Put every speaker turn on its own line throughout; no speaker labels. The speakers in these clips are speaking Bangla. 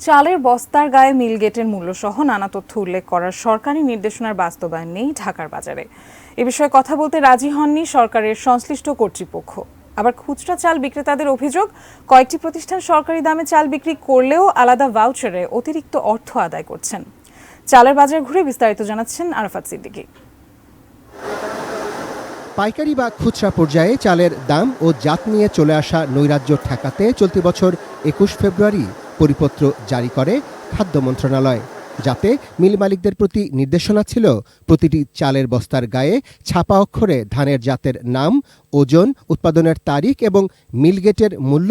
চালের বস্তার গায়ে মিলগেটের মূল্যসহ নানা তথ্য উল্লেখ করার সরকারি নির্দেশনার বাস্তবায়ন নেই ঢাকার বাজারে। এ বিষয়ে কথা বলতে রাজি হননি সরকারের সংশ্লিষ্ট কর্তৃপক্ষ। আবার খুচরা চাল বিক্রেতাদের অভিযোগ, কয়েকটি প্রতিষ্ঠান সরকারি দামে চাল বিক্রি করলেও আলাদা ভাউচারে অতিরিক্ত অর্থ আদায় করছেন। চালের বাজার ঘুরে বিস্তারিত জানাচ্ছেন আরাফাত সিদ্দিকী।
পাইকারি বা খুচরা পর্যায়ে চালের দাম ও জাত নিয়ে চলে আসা নৈরাজ্য ঠেকাতে চলতি বছর ২১ ফেব্রুয়ারি পরিপত্র জারি করে খাদ্য মন্ত্রণালয়, যাতে মিল মালিকদের প্রতি নির্দেশনা ছিল প্রতিটি চালের বস্তার গায়ে ছাপা অক্ষরে ধানের জাতের নাম, ওজন, উৎপাদনের তারিখ এবং মিলগেটের মূল্য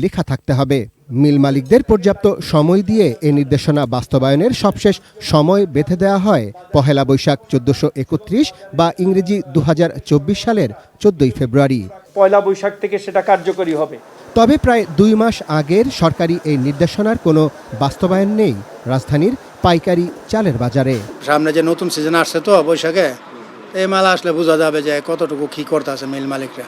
লেখা থাকতে হবে। মিল মালিকদের পর্যাপ্ত সময় দিয়ে এ নির্দেশনা বাস্তবায়নের সবশেষ সময় বেঁধে দেওয়া হয় পহেলা বৈশাখ ১৪৩১ বা ইংরেজি ২০২৪ সালের ১৪ই ফেব্রুয়ারি।
পয়লা বৈশাখ থেকে সেটা কার্যকরী হবে।
তবে প্রায় ২ মাস আগের সরকারি এই নির্দেশনার কোনো বাস্তবায়ন নেই রাজধানীর পাইকারি চালের বাজারে।
সামনে যে নতুন সিজন আসছে তো বৈশাখে, এই মাল আসলে বোঝা যাবে যে কতটুকু কি করতে আছে মিল মালিকরা।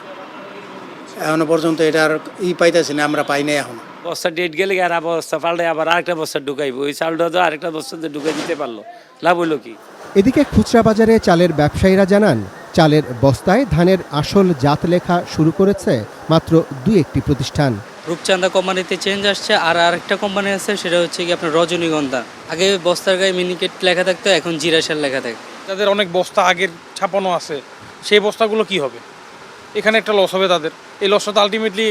এখনো পর্যন্ত এটার পাইতেছি না, আমরা পাই নাই এখন।
বস্তা ডেট গেলে আর বস্তা পাল্টে আবার আরেকটা বস্তা ঢুকাইবো, ওই চালটা তো আরেকটা বস্তাতে ঢুকাই দিতে পারলো, লাভ হইলো কি?
এদিকে খুচরা বাজারে চালের ব্যবসায়ীরা জানান, চালের বস্তায় ধানের আসল জাত লেখা শুরু করেছে মাত্র ২-১টি প্রতিষ্ঠান।
রূপচাঁদা কোম্পানিতে চেঞ্জ আসছে, আর আরেকটা কোম্পানি আছে, সেটা হচ্ছে কি আপনার রজনীগন্ধা। আগে বস্তার গায়ে মিনিকেট লেখা থাকতো, এখন জিরাশাল লেখা থাকে।
তাদের অনেক বস্তা আগের ছাপানো আছে, সেই বস্তাগুলো কি হবে? এখানে একটা লস হবে তাদের। এই লসটা তো আলটিমেটলি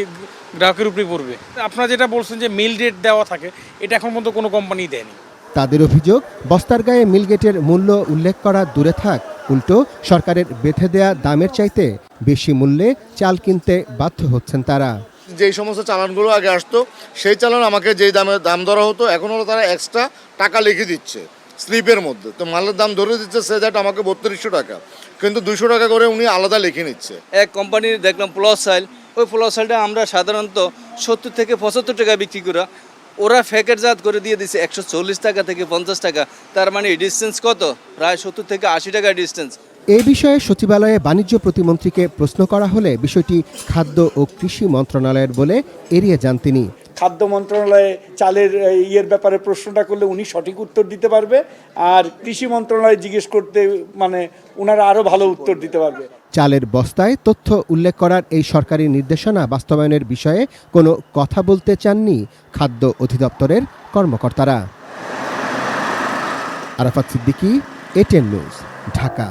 গ্রাহকের উপরেই পড়বে। আপনারা যেটা বলছেন যে মিল রেট দেওয়া থাকে, এটা এখন পর্যন্ত কোনো কোম্পানি দেয়নি।
তাদের অভিযোগ, বস্তার গায়ে মিলগেটের মূল্য উল্লেখ করা দূরে থাক, উল্টো সরকারের বেঁধে দেয়া দামের চাইতে বেশি মূল্যে চাল কিনতে বাধ্য হচ্ছেন তারা।
যেই সমস্ত চালানগুলো আগে আসতো, সেই চালান আমাকে যেই দাম ধরা হতো, এখন হলো তারা এক্সট্রা টাকা লিখে দিচ্ছে স্লিপের মধ্যে। তো মালের দাম ধরে দিচ্ছে সে যাট আমাকে ৩২০০ টাকা, কিন্তু ২০০ টাকা করে উনি আলাদা লিখে নিচ্ছে।
এক কোম্পানির দেখলাম প্লাস সাইল, ওই প্লাস সাইলটা আমরা সাধারণত ৭০ থেকে ৭৫ টাকা বিক্রি করা, ওরা প্যাকেটজাত করে দিয়ে দিচ্ছে ১৪০ টাকা থেকে ৫০ টাকা। তার মানে ডিস্টেন্স কত? প্রায় ৭০ থেকে ৮০ টাকা ডিস্টেন্স।
এই বিষয়ে সচিবালয়ে বাণিজ্য প্রতিমন্ত্রীকে প্রশ্ন করা হলে বিষয়টি খাদ্য ও কৃষি মন্ত্রণালয়ের বলে এড়িয়ে যান তিনি।
খাদ্য মন্ত্রণালয়ে চালের ব্যাপারে প্রশ্নটা করলে উনি সঠিক উত্তর দিতে পারবে, আর কৃষি মন্ত্রণালয়ে জিজ্ঞেস করতে ওনারা আরও ভালো উত্তর দিতে পারবে।
চালের বস্তায় তথ্য উল্লেখ করার এই সরকারি নির্দেশনা বাস্তবায়নের বিষয়ে কোনো কথা বলতে চাননি খাদ্য অধিদপ্তরের কর্মকর্তারা। Arafat Siddiqui, ATN news, Dhaka.